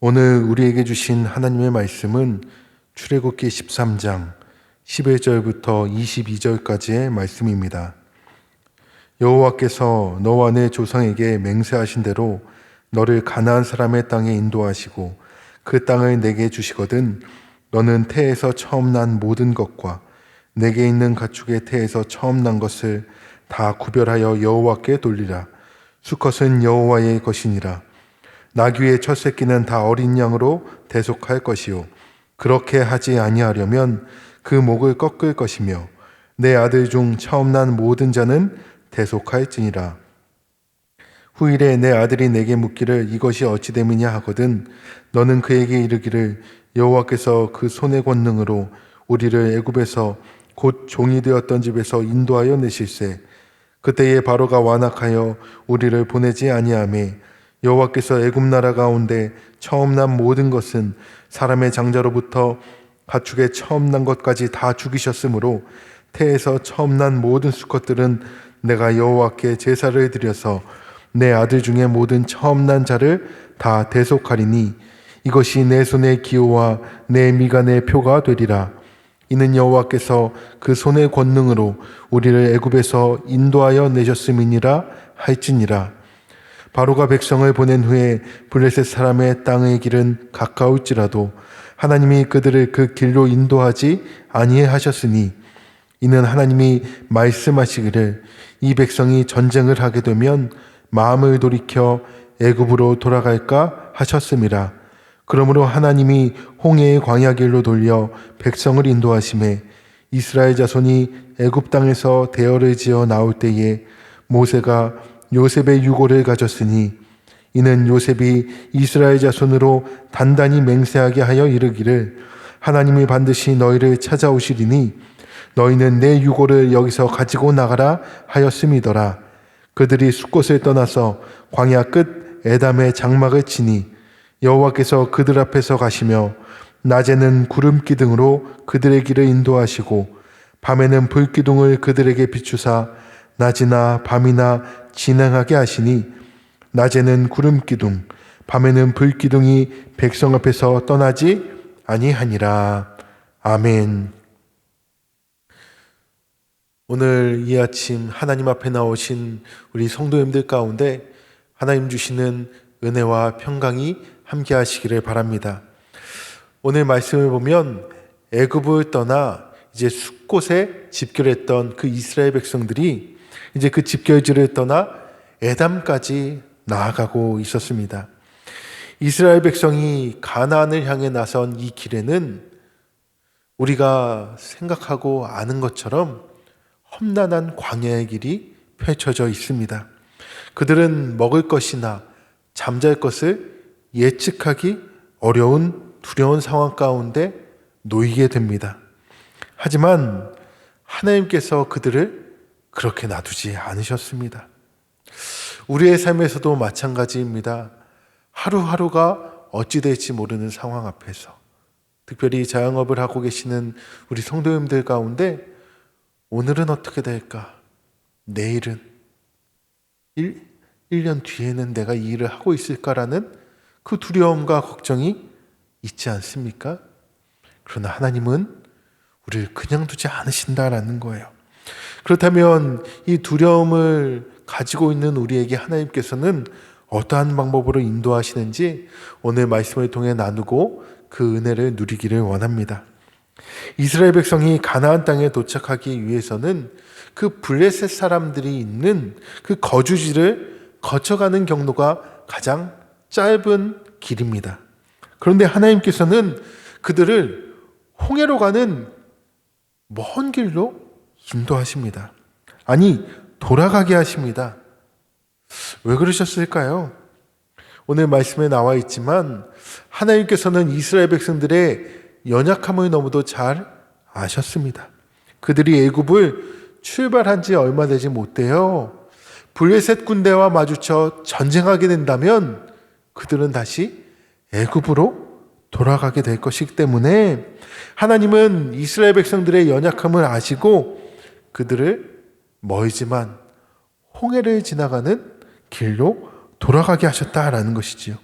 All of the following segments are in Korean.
오늘 우리에게 주신 하나님의 말씀은 출애굽기 13장 11절부터 22절까지의 말씀입니다. 여호와께서 너와 내 조상에게 맹세하신 대로 너를 가나안 사람의 땅에 인도하시고 그 땅을 내게 주시거든 너는 태에서 처음 난 모든 것과 내게 있는 가축의 태에서 처음 난 것을 다 구별하여 여호와께 돌리라. 수컷은 여호와의 것이니라. 나귀의 첫 새끼는 다 어린 양으로 대속할 것이요 그렇게 하지 아니하려면 그 목을 꺾을 것이며 내 아들 중 처음 난 모든 자는 대속할지니라. 후일에 내 아들이 내게 묻기를 이것이 어찌 됨이냐 하거든 너는 그에게 이르기를 여호와께서 그 손의 권능으로 우리를 애굽에서 곧 종이 되었던 집에서 인도하여 내실세 그때에 바로가 완악하여 우리를 보내지 아니하매 여호와께서 애굽 나라 가운데 처음 난 모든 것은 사람의 장자로부터 가축의 처음 난 것까지 다 죽이셨으므로 태에서 처음 난 모든 수컷들은 내가 여호와께 제사를 드려서 내 아들 중에 모든 처음 난 자를 다 대속하리니 이것이 내 손의 기호와 내 미간의 표가 되리라. 이는 여호와께서 그 손의 권능으로 우리를 애굽에서 인도하여 내셨음이니라 할지니라. 바로가 백성을 보낸 후에 블레셋 사람의 땅의 길은 가까울지라도 하나님이 그들을 그 길로 인도하지 아니하셨으니 이는 하나님이 말씀하시기를 이 백성이 전쟁을 하게 되면 마음을 돌이켜 애굽으로 돌아갈까 하셨음이라. 그러므로 하나님이 홍해의 광야 길로 돌려 백성을 인도하심에 이스라엘 자손이 애굽 땅에서 대열을 지어 나올 때에 모세가 요셉의 유고를 가졌으니 이는 요셉이 이스라엘 자손으로 단단히 맹세하게 하여 이르기를 하나님이 반드시 너희를 찾아오시리니 너희는 내 유고를 여기서 가지고 나가라 하였음이더라. 그들이 숫곳을 떠나서 광야 끝 에담의 장막을 치니 여호와께서 그들 앞에서 가시며 낮에는 구름 기둥으로 그들의 길을 인도하시고 밤에는 불 기둥을 그들에게 비추사 낮이나 밤이나 진행하게 하시니 낮에는 구름 기둥 밤에는 불 기둥이 백성 앞에서 떠나지 아니하니라. 아멘. 오늘 이 아침 하나님 앞에 나오신 우리 성도님들 가운데 하나님 주시는 은혜와 평강이 함께 하시기를 바랍니다. 오늘 말씀을 보면 애굽을 떠나 이제 숫곳에 집결했던 그 이스라엘 백성들이 이제 그 집결지를 떠나 에담까지 나아가고 있었습니다. 이스라엘 백성이 가나안을 향해 나선 이 길에는 우리가 생각하고 아는 것처럼 험난한 광야의 길이 펼쳐져 있습니다. 그들은 먹을 것이나 잠잘 것을 예측하기 어려운 두려운 상황 가운데 놓이게 됩니다. 하지만 하나님께서 그들을 그렇게 놔두지 않으셨습니다. 우리의 삶에서도 마찬가지입니다. 하루하루가 어찌 될지 모르는 상황 앞에서 특별히 자영업을 하고 계시는 우리 성도님들 가운데 오늘은 어떻게 될까? 내일은? 1년 뒤에는 내가 이 일을 하고 있을까라는 그 두려움과 걱정이 있지 않습니까? 그러나 하나님은 우리를 그냥 두지 않으신다라는 거예요. 그렇다면 이 두려움을 가지고 있는 우리에게 하나님께서는 어떠한 방법으로 인도하시는지 오늘 말씀을 통해 나누고 그 은혜를 누리기를 원합니다. 이스라엘 백성이 가나안 땅에 도착하기 위해서는 그 블레셋 사람들이 있는 그 거주지를 거쳐가는 경로가 가장 짧은 길입니다. 그런데 하나님께서는 그들을 홍해로 가는 먼 길로 인도하십니다. 아니, 돌아가게 하십니다. 왜 그러셨을까요? 오늘 말씀에 나와 있지만 하나님께서는 이스라엘 백성들의 연약함을 너무도 잘 아셨습니다. 그들이 애굽을 출발한 지 얼마 되지 못돼요. 블레셋 군대와 마주쳐 전쟁하게 된다면 그들은 다시 애굽으로 돌아가게 될 것이기 때문에 하나님은 이스라엘 백성들의 연약함을 아시고 그들을 멀지만 홍해를 지나가는 길로 돌아가게 하셨다라는 것이지요.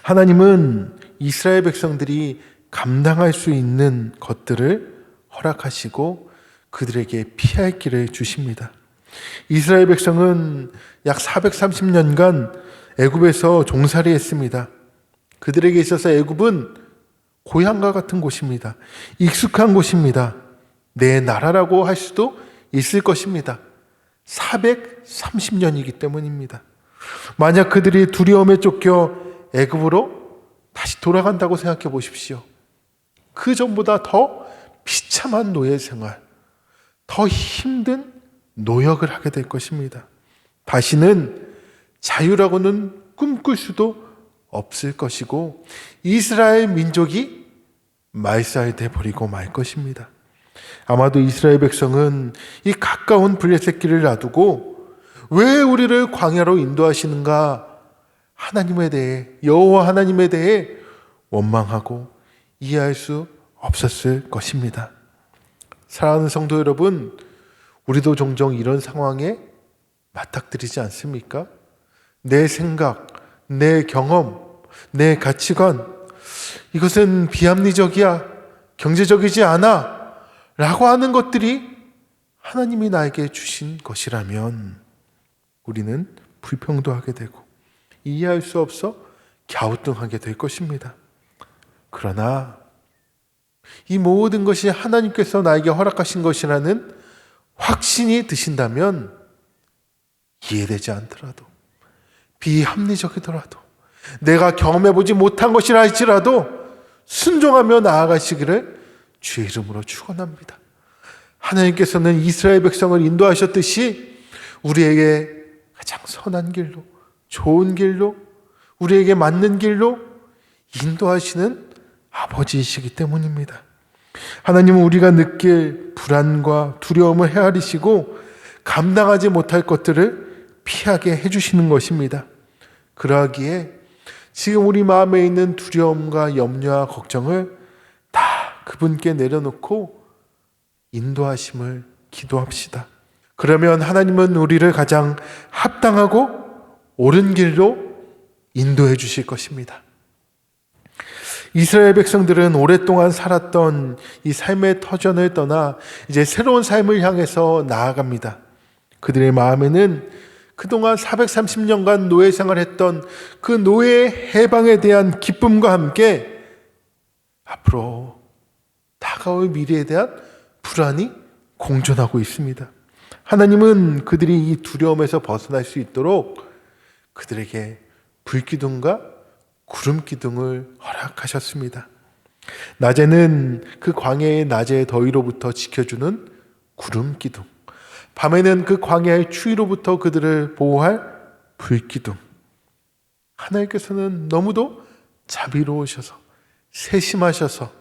하나님은 이스라엘 백성들이 감당할 수 있는 것들을 허락하시고 그들에게 피할 길을 주십니다. 이스라엘 백성은 약 430년간 애굽에서 종살이 했습니다. 그들에게 있어서 애굽은 고향과 같은 곳입니다. 익숙한 곳입니다. 내 나라라고 할 수도 있을 것입니다. 430년이기 때문입니다. 만약 그들이 두려움에 쫓겨 애굽으로 다시 돌아간다고 생각해 보십시오. 그 전보다 더 비참한 노예 생활, 더 힘든 노역을 하게 될 것입니다. 다시는 자유라고는 꿈꿀 수도 없을 것이고 이스라엘 민족이 말살돼 버리고 말 것입니다. 아마도 이스라엘 백성은 이 가까운 블레셋 길을 놔두고 왜 우리를 광야로 인도하시는가, 하나님에 대해, 여호와 하나님에 대해 원망하고 이해할 수 없었을 것입니다. 사랑하는 성도 여러분, 우리도 종종 이런 상황에 맞닥뜨리지 않습니까? 내 생각, 내 경험, 내 가치관, 이것은 비합리적이야, 경제적이지 않아 라고 하는 것들이 하나님이 나에게 주신 것이라면 우리는 불평도하게 되고 이해할 수 없어 갸우뚱하게 될 것입니다. 그러나 이 모든 것이 하나님께서 나에게 허락하신 것이라는 확신이 드신다면 이해되지 않더라도, 비합리적이더라도, 내가 경험해보지 못한 것이라 할지라도 순종하며 나아가시기를 주의 이름으로 축원합니다. 하나님께서는 이스라엘 백성을 인도하셨듯이 우리에게 가장 선한 길로, 좋은 길로, 우리에게 맞는 길로 인도하시는 아버지이시기 때문입니다. 하나님은 우리가 느낄 불안과 두려움을 헤아리시고 감당하지 못할 것들을 피하게 해주시는 것입니다. 그러하기에 지금 우리 마음에 있는 두려움과 염려와 걱정을 다 그분께 내려놓고 인도하심을 기도합시다. 그러면 하나님은 우리를 가장 합당하고 옳은 길로 인도해 주실 것입니다. 이스라엘 백성들은 오랫동안 살았던 이 삶의 터전을 떠나 이제 새로운 삶을 향해서 나아갑니다. 그들의 마음에는 그동안 430년간 노예 생활했던 그 노예 해방에 대한 기쁨과 함께 앞으로 다가올 미래에 대한 불안이 공존하고 있습니다. 하나님은 그들이 이 두려움에서 벗어날 수 있도록 그들에게 불기둥과 구름기둥을 허락하셨습니다. 낮에는 그 광야의 낮의 더위로부터 지켜주는 구름기둥, 밤에는 그 광야의 추위로부터 그들을 보호할 불기둥. 하나님께서는 너무도 자비로우셔서 세심하셔서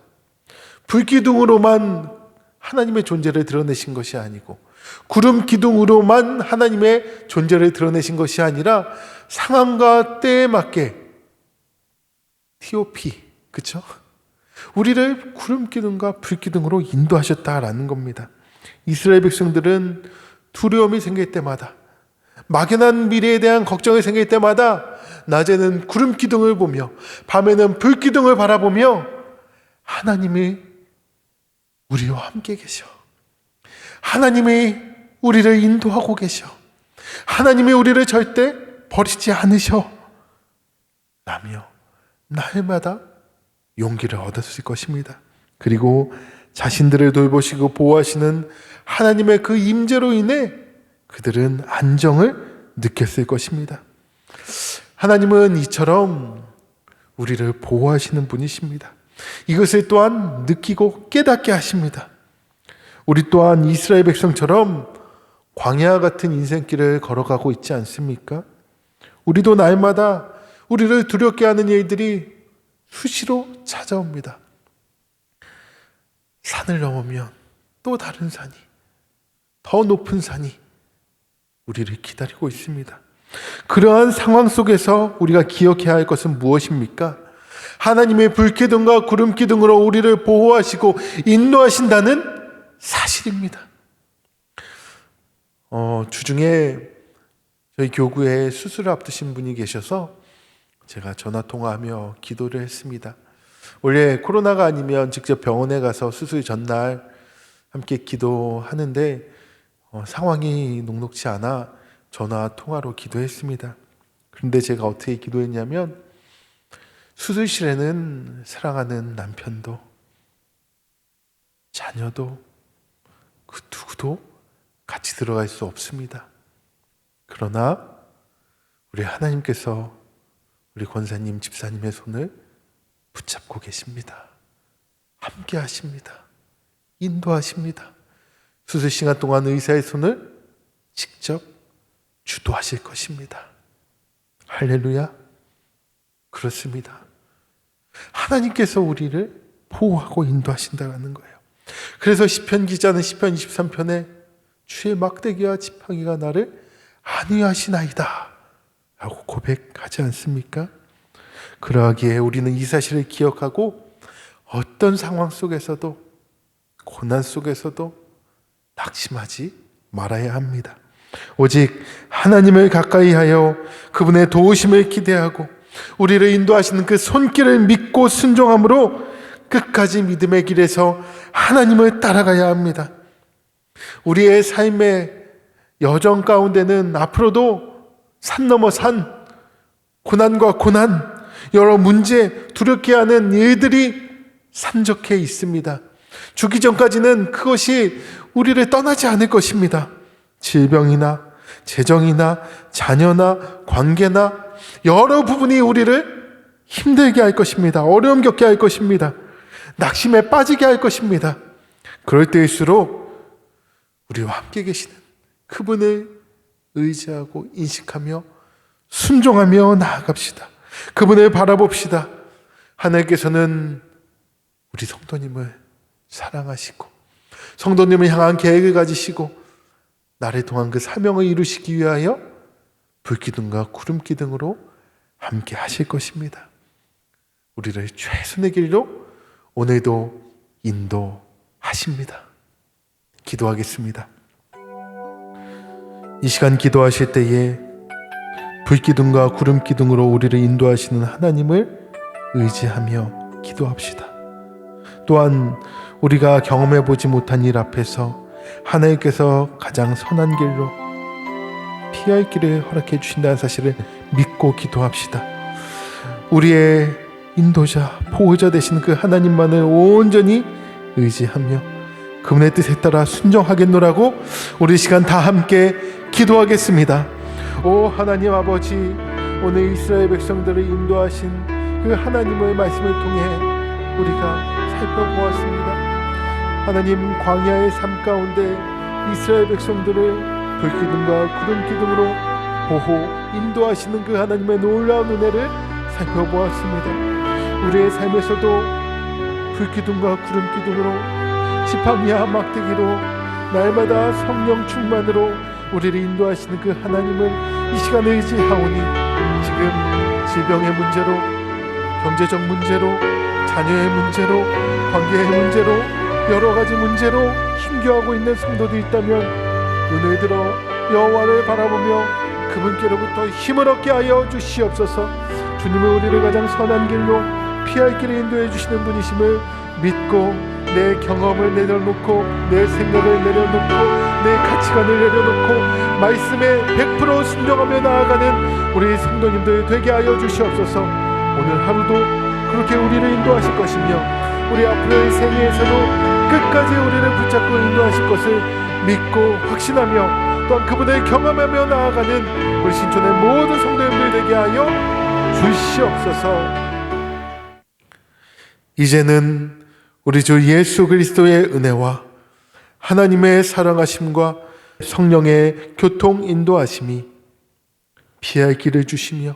불기둥으로만 하나님의 존재를 드러내신 것이 아니고 구름 기둥으로만 하나님의 존재를 드러내신 것이 아니라 상황과 때에 맞게 TOP, 그렇죠? 우리를 구름 기둥과 불 기둥으로 인도하셨다라는 겁니다. 이스라엘 백성들은 두려움이 생길 때마다, 막연한 미래에 대한 걱정이 생길 때마다 낮에는 구름 기둥을 보며 밤에는 불 기둥을 바라보며 하나님이 우리와 함께 계셔, 하나님이 우리를 인도하고 계셔, 하나님이 우리를 절대 버리지 않으셔 라며 날마다 용기를 얻었을 것입니다. 그리고 자신들을 돌보시고 보호하시는 하나님의 그 임재로 인해 그들은 안정을 느꼈을 것입니다. 하나님은 이처럼 우리를 보호하시는 분이십니다. 이것을 또한 느끼고 깨닫게 하십니다. 우리 또한 이스라엘 백성처럼 광야 같은 인생길을 걸어가고 있지 않습니까? 우리도 날마다 우리를 두렵게 하는 일들이 수시로 찾아옵니다. 산을 넘으면 또 다른 산이, 더 높은 산이 우리를 기다리고 있습니다. 그러한 상황 속에서 우리가 기억해야 할 것은 무엇입니까? 하나님의 불기둥과 구름기둥으로 우리를 보호하시고 인도하신다는 사실입니다. 주중에 저희 교구에 수술을 앞두신 분이 계셔서 제가 전화통화하며 기도를 했습니다. 원래 코로나가 아니면 직접 병원에 가서 수술 전날 함께 기도하는데 상황이 녹록지 않아 전화통화로 기도했습니다. 그런데 제가 어떻게 기도했냐면 수술실에는 사랑하는 남편도 자녀도 그 누구도 같이 들어갈 수 없습니다. 그러나 우리 하나님께서 우리 권사님, 집사님의 손을 붙잡고 계십니다. 함께 하십니다. 인도하십니다. 수술 시간 동안 의사의 손을 직접 주도하실 것입니다. 할렐루야. 그렇습니다. 하나님께서 우리를 보호하고 인도하신다는 거예요. 그래서 시편 기자는 시편 23편에 주의 막대기와 지팡이가 나를 안위하시나이다 라고 고백하지 않습니까? 그러하기에 우리는 이 사실을 기억하고 어떤 상황 속에서도, 고난 속에서도 낙심하지 말아야 합니다. 오직 하나님을 가까이 하여 그분의 도우심을 기대하고 우리를 인도하시는 그 손길을 믿고 순종함으로 끝까지 믿음의 길에서 하나님을 따라가야 합니다. 우리의 삶의 여정 가운데는 앞으로도 산 넘어 산, 고난과 고난, 여러 문제, 두렵게 하는 일들이 산적해 있습니다. 죽기 전까지는 그것이 우리를 떠나지 않을 것입니다. 질병이나 재정이나 자녀나 관계나 여러 부분이 우리를 힘들게 할 것입니다. 어려움 겪게 할 것입니다. 낙심에 빠지게 할 것입니다. 그럴 때일수록 우리와 함께 계시는 그분을 의지하고 인식하며 순종하며 나아갑시다. 그분을 바라봅시다. 하나님께서는 우리 성도님을 사랑하시고 성도님을 향한 계획을 가지시고 나를 통한 그 사명을 이루시기 위하여 불기둥과 구름기둥으로 함께 하실 것입니다. 우리를 최선의 길로 오늘도 인도하십니다. 기도하겠습니다. 이 시간 기도하실 때에 불기둥과 구름기둥으로 우리를 인도하시는 하나님을 의지하며 기도합시다. 또한 우리가 경험해보지 못한 일 앞에서 하나님께서 가장 선한 길로 피할 길을 허락해 주신다는 사실을 믿고 기도합시다. 우리의 인도자, 보호자 되신 그 하나님만을 온전히 의지하며 그분의 뜻에 따라 순종하겠노라고 우리 시간 다 함께 기도하겠습니다. 오 하나님 아버지, 오늘 이스라엘 백성들을 인도하신 그 하나님의 말씀을 통해 우리가 살펴보았습니다. 하나님, 광야의 삶 가운데 이스라엘 백성들을 불기둥과 구름기둥으로 보호, 인도하시는 그 하나님의 놀라운 은혜를 살펴보았습니다. 우리의 삶에서도 불기둥과 구름기둥으로, 지팡이와 막대기로 날마다 성령 충만으로 우리를 인도하시는 그 하나님을 이 시간에 의지하오니 지금 질병의 문제로, 경제적 문제로, 자녀의 문제로, 관계의 문제로, 여러 가지 문제로 힘겨워하고 있는 성도들이 있다면 눈을 들어 여호와를 바라보며 그분께로부터 힘을 얻게 하여 주시옵소서. 주님은 우리를 가장 선한 길로 피할 길을 인도해 주시는 분이심을 믿고 내 경험을 내려놓고 내 생각을 내려놓고 내 가치관을 내려놓고 말씀에 100% 순종하며 나아가는 우리 성도님들 되게 하여 주시옵소서. 오늘 하루도 그렇게 우리를 인도하실 것이며 우리 앞으로의 생애에서도 끝까지 우리를 붙잡고 인도하실 것을 믿고 확신하며 또한 그분을 경험하며 나아가는 우리 신촌의 모든 성도님들 되게 하여 주시옵소서. 이제는 우리 주 예수 그리스도의 은혜와 하나님의 사랑하심과 성령의 교통 인도하심이 피할 길을 주시며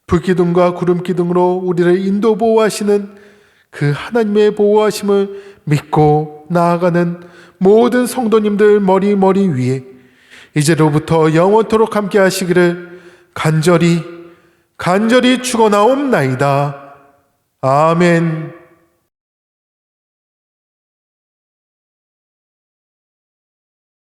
불기둥과 구름기둥으로 우리를 인도 보호하시는 그 하나님의 보호하심을 믿고 나아가는 모든 성도님들 머리 위에 이제로부터 영원토록 함께 하시기를 간절히 축원하옵나이다. 아멘.